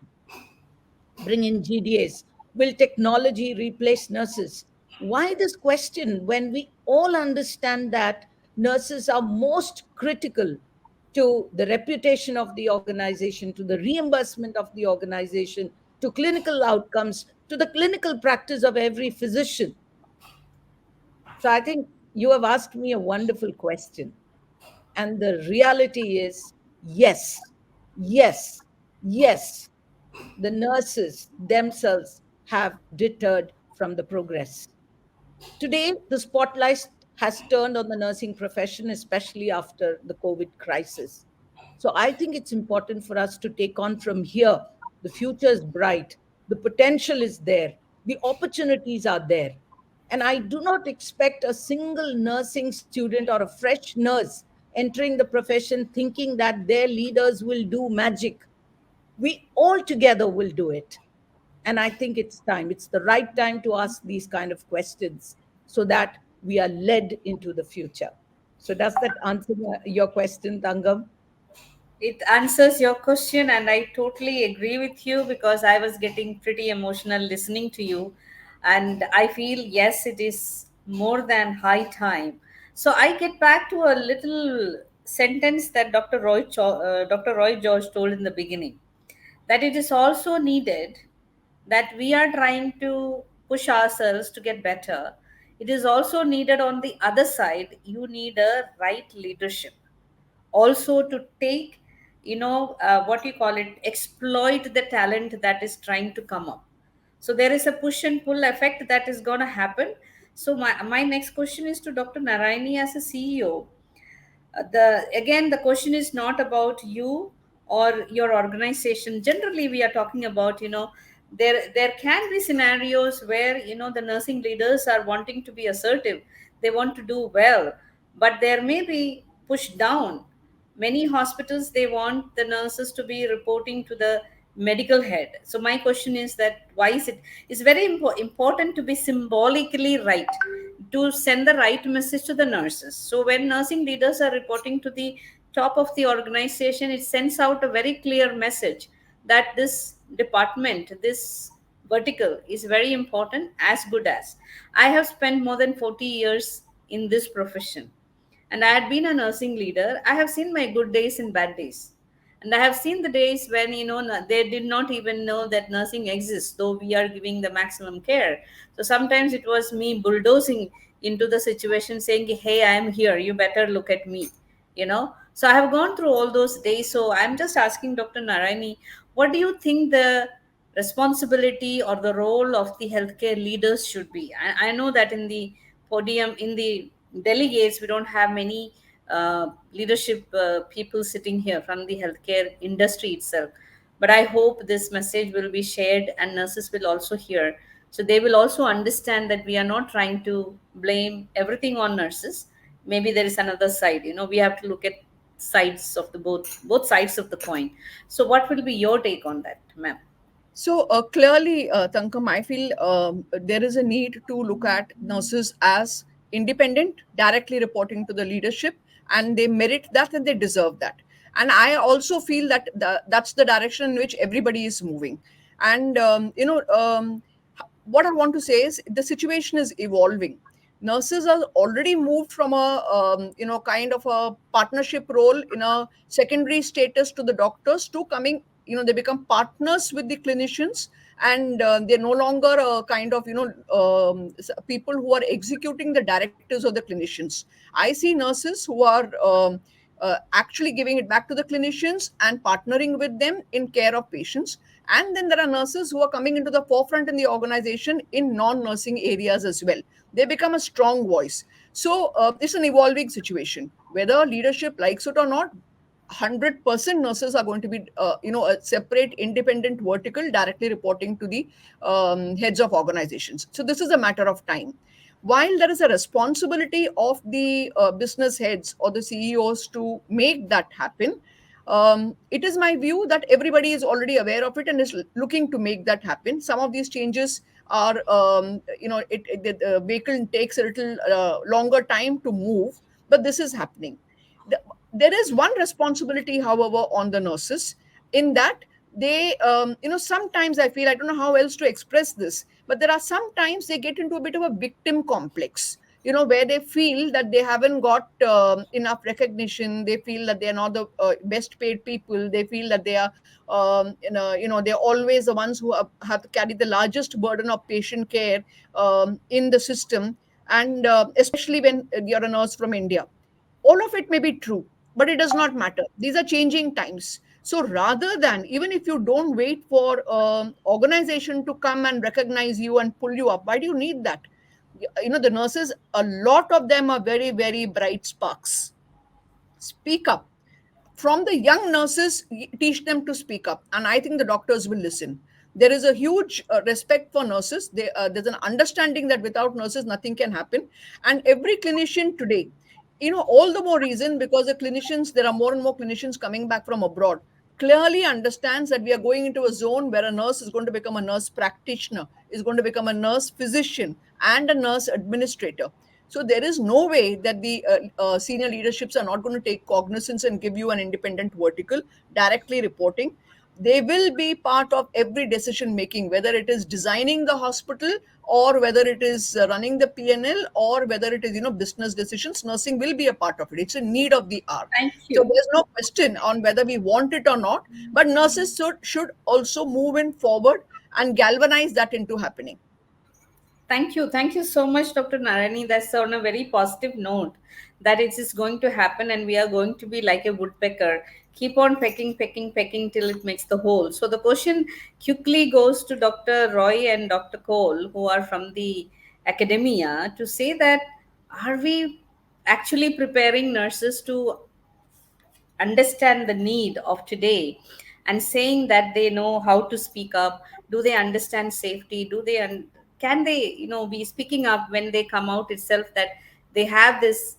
bring in GDAs. Will technology replace nurses? Why this question when we all understand that nurses are most critical to the reputation of the organization, to the reimbursement of the organization, to clinical outcomes, to the clinical practice of every physician? So I think you have asked me a wonderful question. And the reality is, yes, yes, yes, the nurses themselves have deterred from the progress. Today, the spotlight has turned on the nursing profession, especially after the COVID crisis. So I think it's important for us to take on from here. The future is bright, the potential is there, the opportunities are there. And I do not expect a single nursing student or a fresh nurse entering the profession thinking that their leaders will do magic. We all together will do it. And I think it's time, it's the right time to ask these kind of questions so that we are led into the future. So, does that answer your question, Tangam? It answers your question, and I totally agree with you because I was getting pretty emotional listening to you. And I feel, yes, it is more than high time. So I get back to a little sentence that Dr. Roy George told in the beginning, that it is also needed that we are trying to push ourselves to get better. It is also needed on the other side, you need a right leadership also to take, what you call it, exploit the talent that is trying to come up. So there is a push and pull effect that is going to happen. So my next question is to Dr. Narayani as a CEO. The again, the question is not about you or your organization. Generally we are talking about, there can be scenarios where, the nursing leaders are wanting to be assertive, they want to do well, but there may be pushed down. Many hospitals, they want the nurses to be reporting to the medical head. So my question is that why is it, it's very important to be symbolically right, to send the right message to the nurses. So when nursing leaders are reporting to the top of the organization, it sends out a very clear message that this department, this vertical is very important, as good as. I have spent more than 40 years in this profession, and I had been a nursing leader. I have seen my good days and bad days. And I have seen the days when, they did not even know that nursing exists, though we are giving the maximum care. So sometimes it was me bulldozing into the situation saying, hey, I am here. You better look at me, So I have gone through all those days. So I'm just asking Dr. Narayani, what do you think the responsibility or the role of the healthcare leaders should be? I know that in the podium, in the delegates, we don't have many leadership people sitting here from the healthcare industry itself. But I hope this message will be shared and nurses will also hear. So they will also understand that we are not trying to blame everything on nurses. Maybe there is another side. We have to look at sides of the both sides of the coin. So what will be your take on that, ma'am? So clearly, Tankam, I feel there is a need to look at nurses as independent, directly reporting to the leadership, and they merit that and they deserve that. And I also feel that that's the direction in which everybody is moving. And what I want to say is the situation is evolving. Nurses are already moved from a kind of a partnership role in a secondary status to the doctors to coming, they become partners with the clinicians, and they're no longer a kind of people who are executing the directives of the clinicians. I see nurses who are actually giving it back to the clinicians and partnering with them in care of patients. And then there are nurses who are coming into the forefront in the organization in non-nursing areas as well. They become a strong voice. So it's an evolving situation. Whether leadership likes it or not, 100% nurses are going to be, a separate, independent vertical directly reporting to the heads of organizations. So this is a matter of time. While there is a responsibility of the business heads or the CEOs to make that happen, it is my view that everybody is already aware of it and is looking to make that happen. Some of these changes are, the vehicle takes a little longer time to move, but this is happening. The- there is one responsibility, however, on the nurses, in that they, sometimes I feel, I don't know how else to express this, but there are sometimes they get into a bit of a victim complex, where they feel that they haven't got enough recognition. They feel that they are not the best paid people. They feel that they are, they're always the ones who have to carry the largest burden of patient care in the system. And especially when you're a nurse from India, all of it may be true, but it does not matter. These are changing times. So rather than, even if you don't wait for organization to come and recognize you and pull you up, why do you need that? The nurses, a lot of them are very, very bright sparks. Speak up. From the young nurses, teach them to speak up, and I think the doctors will listen. There is a huge respect for nurses. There's an understanding that without nurses nothing can happen. And every clinician today, all the more reason, because the clinicians, there are more and more clinicians coming back from abroad, clearly understands that we are going into a zone where a nurse is going to become a nurse practitioner, is going to become a nurse physician, and a nurse administrator. So there is no way that the senior leaderships are not going to take cognizance and give you an independent vertical directly reporting. They will be part of every decision making, whether it is designing the hospital, or whether it is running the PNL, or whether it is, business decisions. Nursing will be a part of it. It's a need of the hour. Thank So you. there's no question on whether we want it or not. But nurses should also move in forward and galvanize that into happening. Thank you. Thank you so much, Dr. Narani. That's on a very positive note that it is going to happen and we are going to be like a woodpecker. Keep on pecking, pecking, pecking till it makes the hole. So the question quickly goes to Dr. Roy and Dr. Cole, who are from the academia, to say that are we actually preparing nurses to understand the need of today and saying that they know how to speak up? Do they understand safety? Can they be speaking up when they come out itself that they have this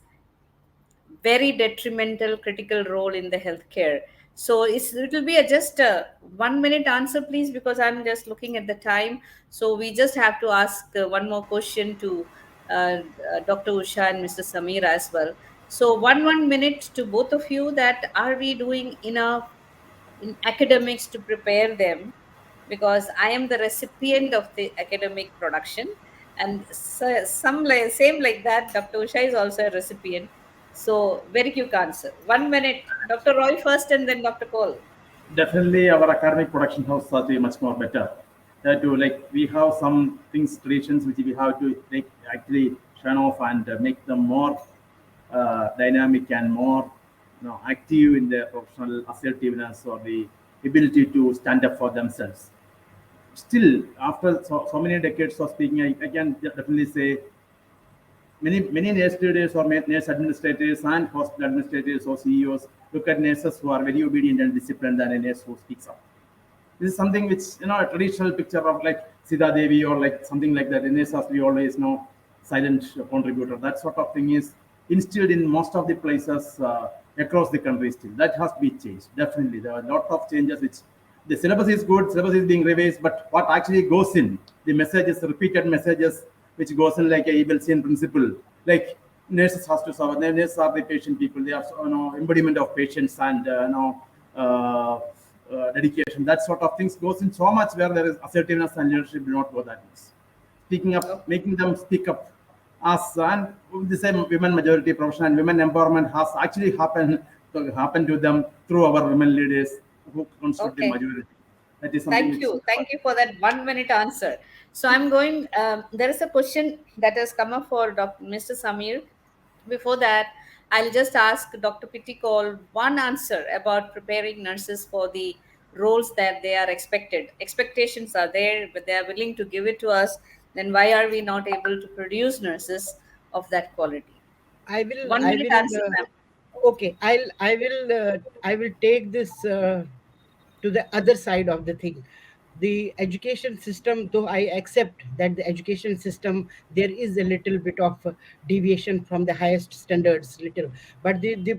very detrimental critical role in the healthcare? So it will be just a 1 minute answer, please, because I'm just looking at the time. So we just have to ask one more question to Dr. Usha and Mr. Samir as well. So one minute to both of you, that are we doing enough in academics to prepare them? Because I am the recipient of the academic production, and so, some like, same like that. Dr. Usha is also a recipient. So very quick answer. 1 minute. Dr. Roy first, and then Dr. Cole. Definitely our academic production has to be much more better. That to like we have some things traditions which we have to like actually turn off and make them more dynamic and more active in their professional assertiveness or the ability to stand up for themselves. Still, after so many decades of speaking, I can definitely say many nurse leaders or nurse administrators and hospital administrators or CEOs look at nurses who are very obedient and disciplined than a nurse who speaks up. This is something which a traditional picture of like Sita Devi or like something like that. In nurses, we always know silent contributor. That sort of thing is instilled in most of the places across the country. Still, that has to be changed. Definitely, there are a lot of changes. Which the syllabus is good, syllabus is being revised, but what actually goes in the messages, repeated messages, which goes in like a Ebelsian principle, like nurses has to serve. Nurses are the patient people. They are embodiment of patients and uh, dedication. That sort of things goes in so much where there is assertiveness and leadership do not go that much. Speaking up, making them speak up, as and the same women majority profession and women empowerment has actually happened to them through our women leaders who constitute the Okay. majority. That is something Thank which. you. Thank you for that 1 minute answer. So I'm going, there is a question that has come up for Mr. Samir. Before that, I'll just ask Dr. Pitikol one answer about preparing nurses for the roles that they are expected. Expectations are there, but they are willing to give it to us. Then why are we not able to produce nurses of that quality? 1 I minute will, answer, ma'am. okay, I will take this to the other side of the thing. The education system, though I accept that the education system, there is a little bit of deviation from the highest standards, little, but the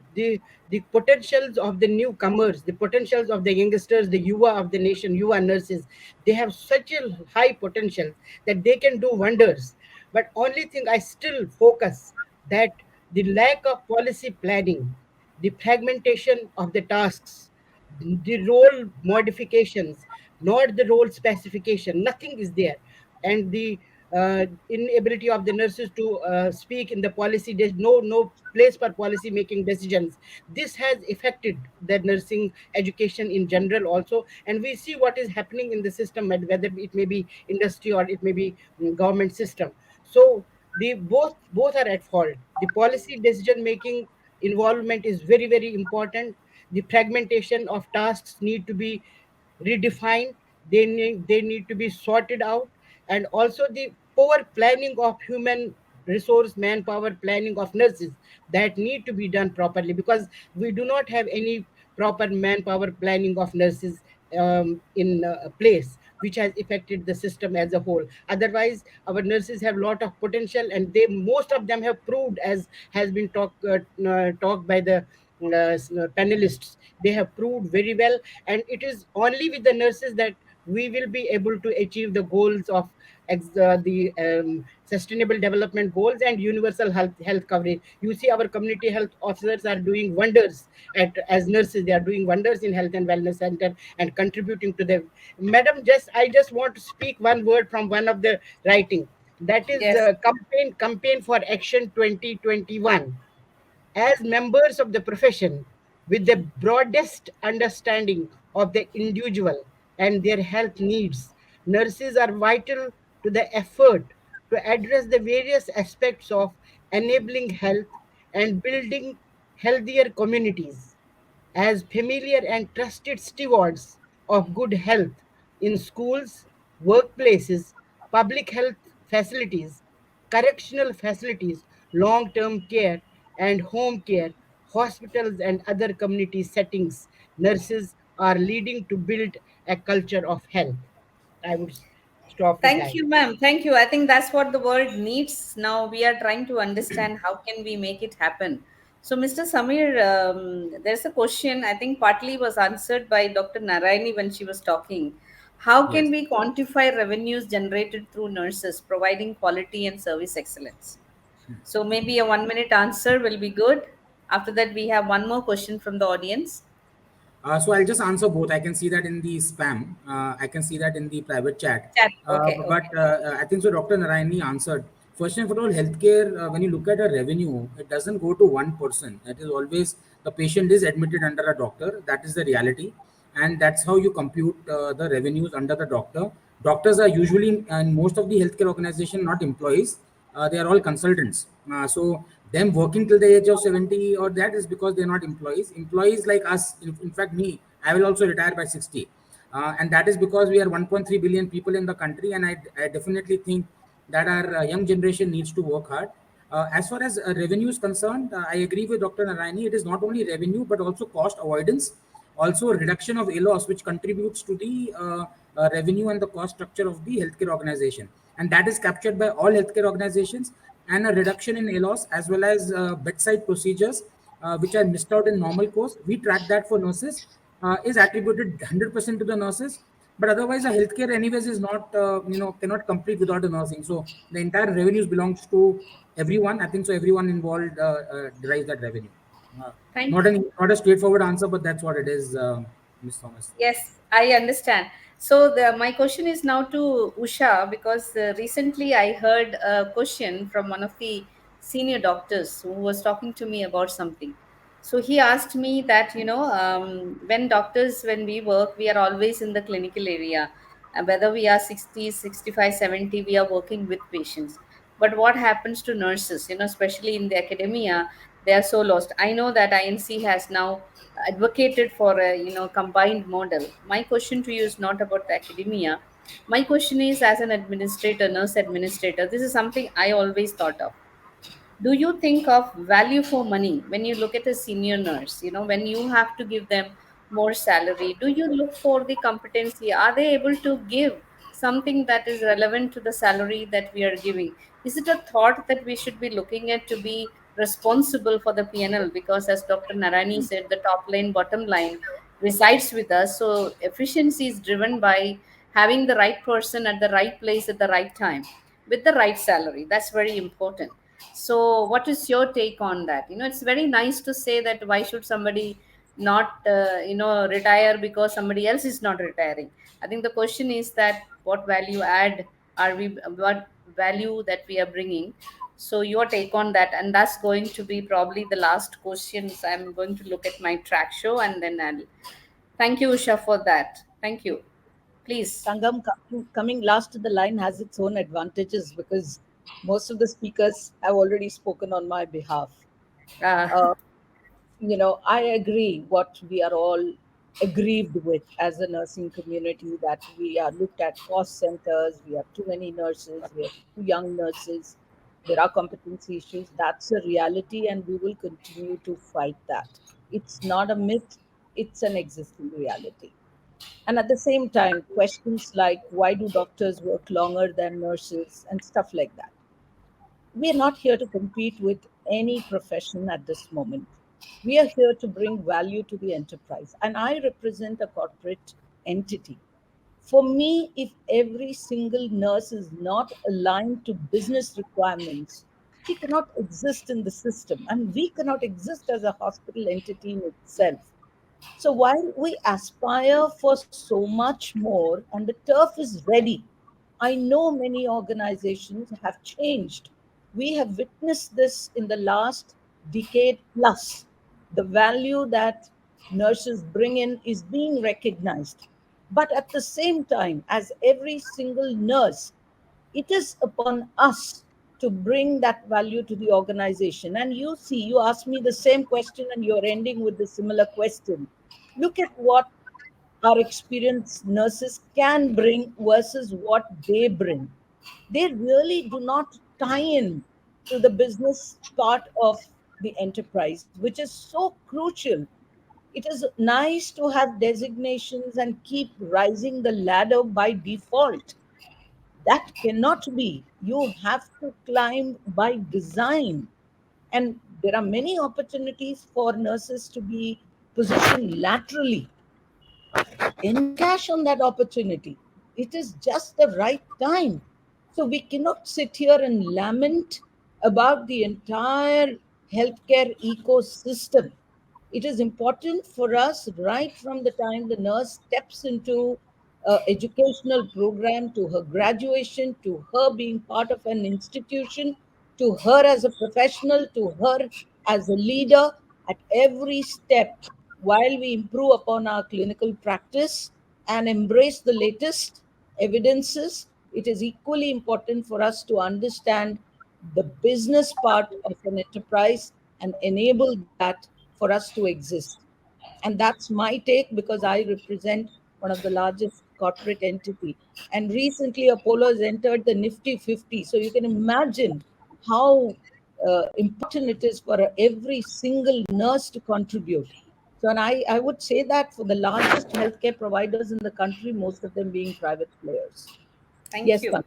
potentials of the newcomers, the potentials of the youngsters, the yuva of the nation, yuva nurses, they have such a high potential that they can do wonders. But only thing I still focus, that the lack of policy planning, the fragmentation of the tasks, the role modifications, not the role specification, nothing is there. And the inability of the nurses to speak in the policy, there's no place for policy making decisions. This has affected the nursing education in general also, and we see what is happening in the system, whether it may be industry or it may be government system. So the both are at fault. The policy decision making involvement is very very important. The fragmentation of tasks need to be redefined. They need to be sorted out. And also the poor planning of human resource manpower, planning of nurses, that need to be done properly, because we do not have any proper manpower planning of nurses in place, which has affected the system as a whole. Otherwise our nurses have a lot of potential, and they, most of them, have proved, as has been talked by the panelists, they have proved very well. And it is only with the nurses that we will be able to achieve the goals of the sustainable development goals and universal health coverage. You see, our community health officers are doing wonders as nurses. They are doing wonders in health and wellness center and contributing to the. Madam, just I just want to speak one word from one of the writing. That is Yes. campaign for action 2021. As members of the profession, with the broadest understanding of the individual and their health needs, nurses are vital to the effort to address the various aspects of enabling health and building healthier communities. As familiar and trusted stewards of good health in schools, workplaces, public health facilities, correctional facilities, long term care, and home care, hospitals, and other community settings, nurses are leading to build a culture of health. I would stop with Thank that. you, ma'am. Thank you. I think that's what the world needs now. We are trying to understand how can we make it happen. So, Mr. Samir, there's a question I think partly was answered by Dr. Narayani when she was talking. How can Yes. we quantify revenues generated through nurses providing quality and service excellence? So, maybe a 1 minute answer will be good. After that, we have one more question from the audience. So I'll just answer both. I can see that in the spam. I can see that in the private chat. Chat. Okay. But Okay. I think so. Dr. Narayani answered. First and foremost, healthcare. When you look at a revenue, it doesn't go to one person. It is always the patient is admitted under a doctor. That is the reality, and that's how you compute the revenues under the doctor. Doctors are usually in most of the healthcare organization not employees. They are all consultants. So them working till the age of 70 or that is because they're not employees. Employees like us, in fact me, I will also retire by 60. And that is because we are 1.3 billion people in the country, and I definitely think that our young generation needs to work hard. As far as revenue is concerned, I agree with Dr. Narayani. It is not only revenue but also cost avoidance, also a reduction of ALOS, which contributes to the revenue and the cost structure of the healthcare organization. And that is captured by all healthcare organizations, and a reduction in ALOS as well as bedside procedures, which are missed out in normal course. We track that for nurses, is attributed 100% to the nurses. But otherwise, a healthcare anyways is not, cannot complete without a nursing. So the entire revenues belongs to everyone. I think so. Everyone involved derives that revenue. Uh, Thank not a straightforward answer, but that's what it is, Ms. Thomas. Yes, I understand. So my question is now to Usha because recently I heard a question from one of the senior doctors who was talking to me about something. So he asked me that, when doctors, when we work, we are always in the clinical area. Whether we are 60, 65, 70, we are working with patients. But what happens to nurses, especially in the academia, they are so lost. I know that INC has now advocated for a combined model. My question to you is not about the academia. My question is, as an administrator, nurse administrator, this is something I always thought of. Do you think of value for money when you look at a senior nurse? When you have to give them more salary, do you look for the competency? Are they able to give something that is relevant to the salary that we are giving? Is it a thought that we should be looking at to be responsible for the PNL? Because as Dr. Narani said, the top line, bottom line resides with us. So efficiency is driven by having the right person at the right place at the right time with the right salary. That's very important. So what is your take on that? It's very nice to say that why should somebody not retire because somebody else is not retiring. I think the question is that what value add are we, what value that we are bringing. So your take on that, and that's going to be probably the last questions. I'm going to look at my track show, and then I'll thank you, Usha, for that. Thank you. Please. Sangam, coming last to the line has its own advantages because most of the speakers have already spoken on my behalf. uh, Uh, I agree what we are all aggrieved with as a nursing community, that we are looked at cost centers, we have too many nurses, we have too young nurses, there are competency issues. That's a reality, and we will continue to fight that. It's not a myth, it's an existing reality. And at the same time, questions like why do doctors work longer than nurses and stuff like that. We are not here to compete with any profession at this moment. We are here to bring value to the enterprise. And I represent a corporate entity. For me, if every single nurse is not aligned to business requirements, she cannot exist in the system. And we cannot exist as a hospital entity in itself. So while we aspire for so much more and the turf is ready, I know many organizations have changed. We have witnessed this in the last decade plus. The value that nurses bring in is being recognized. But at the same time, as every single nurse, it is upon us to bring that value to the organization. And you see, you asked me the same question and you're ending with the similar question. Look at what our experienced nurses can bring versus what they bring. They really do not tie in to the business part of the enterprise, which is so crucial. It is nice to have designations and keep rising the ladder by default. That cannot be. You have to climb by design. And there are many opportunities for nurses to be positioned laterally. Encash on that opportunity. It is just the right time. So we cannot sit here and lament about the entire healthcare ecosystem. It is important for us right from the time the nurse steps into educational program, to her graduation, to her being part of an institution, to her as a professional, to her as a leader. At every step, while we improve upon our clinical practice and embrace the latest evidences, it is equally important for us to understand the business part of an enterprise and enable that for us to exist. And that's my take because I represent one of the largest corporate entity. And recently, Apollo has entered the Nifty 50. So you can imagine how important it is for every single nurse to contribute. So, and I would say that for the largest healthcare providers in the country, most of them being private players. thank Yes, you. Tan.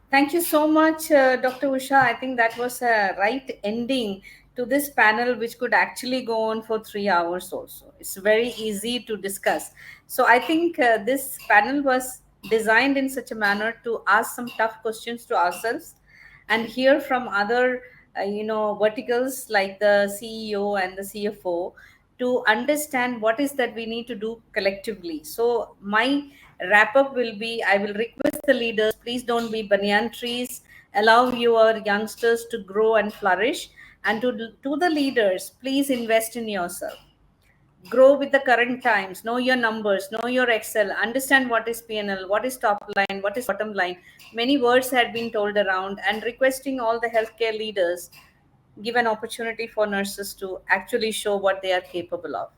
Thank you so much, Dr. Usha. I think that was a right ending to this panel, which could actually go on for 3 hours also. It's very easy to discuss. So I think this panel was designed in such a manner to ask some tough questions to ourselves and hear from other, verticals like the CEO and the CFO to understand what is that we need to do collectively. So my wrap up will be, I will request the leaders, please don't be banyan trees, allow your youngsters to grow and flourish. And to the leaders, please invest in yourself, grow with the current times, know your numbers, know your excel, understand what is PNL, what is top line, what is bottom line. Many words had been told around, and requesting all the healthcare leaders give an opportunity for nurses to actually show what they are capable of.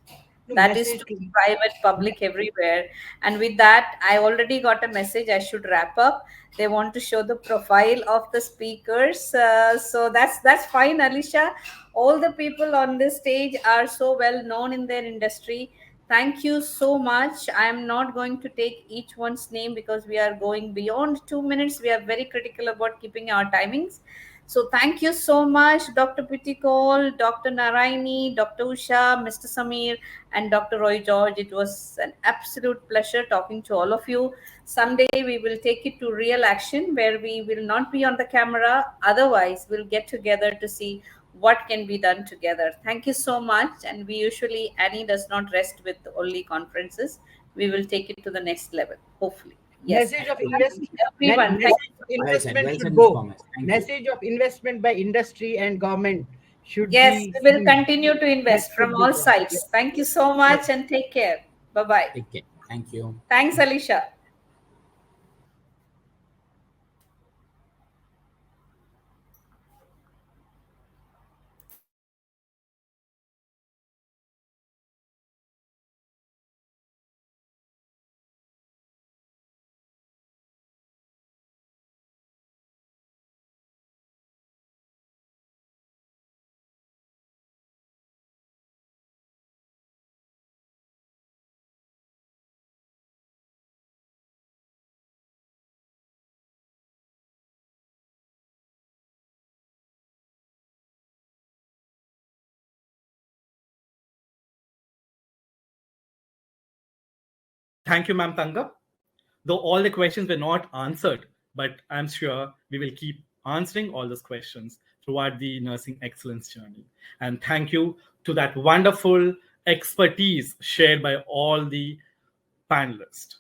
No, That is message to to be private, public, everywhere. And with that, I already got a message. I should wrap up. They want to show the profile of the speakers. So that's fine, Alicia. All the people on this stage are so well known in their industry. Thank you so much. I am not going to take each one's name because we are going beyond 2 minutes. We are very critical about keeping our timings. So thank you so much, Dr. Pitikol, Dr. Naraini, Dr. Usha, Mr. Samir, and Dr. Roy George. It was an absolute pleasure talking to all of you. Someday we will take it to real action where we will not be on the camera. Otherwise, we'll get together to see what can be done together. Thank you so much. And we usually, Annie does not rest with only conferences. We will take it to the next level, hopefully. Yes. message of Thank you. Everyone, thank message you of so much. Well said. investment Well should said, Ms. go. Gomez. Thank you. Message of investment by industry and government should Yes, be we will seen. continue to That invest from should be all there. sides. Yes. Thank you so Yes. much and take care. Bye bye. Take care. Thank you. Thanks, Alicia. Thank you, Ma'am Tanga. Though all the questions were not answered, but I'm sure we will keep answering all those questions throughout the nursing excellence journey. And thank you to that wonderful expertise shared by all the panelists.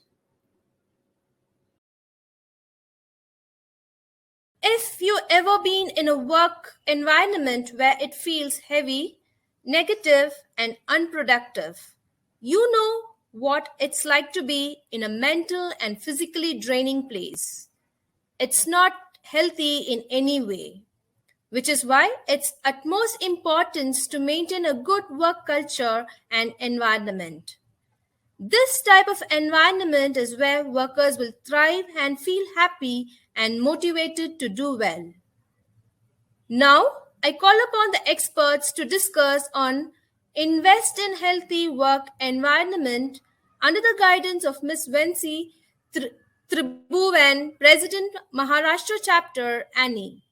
If you ever been in a work environment where it feels heavy, negative, and unproductive, you know what it's like to be in a mental and physically draining place. It's not healthy in any way, which is why it's utmost importance to maintain a good work culture and environment. This type of environment is where workers will thrive and feel happy and motivated to do well. Now, I call upon the experts to discuss on invest in healthy work environment under the guidance of Ms. Vensi Tribhuvan, President Maharashtra Chapter, Annie.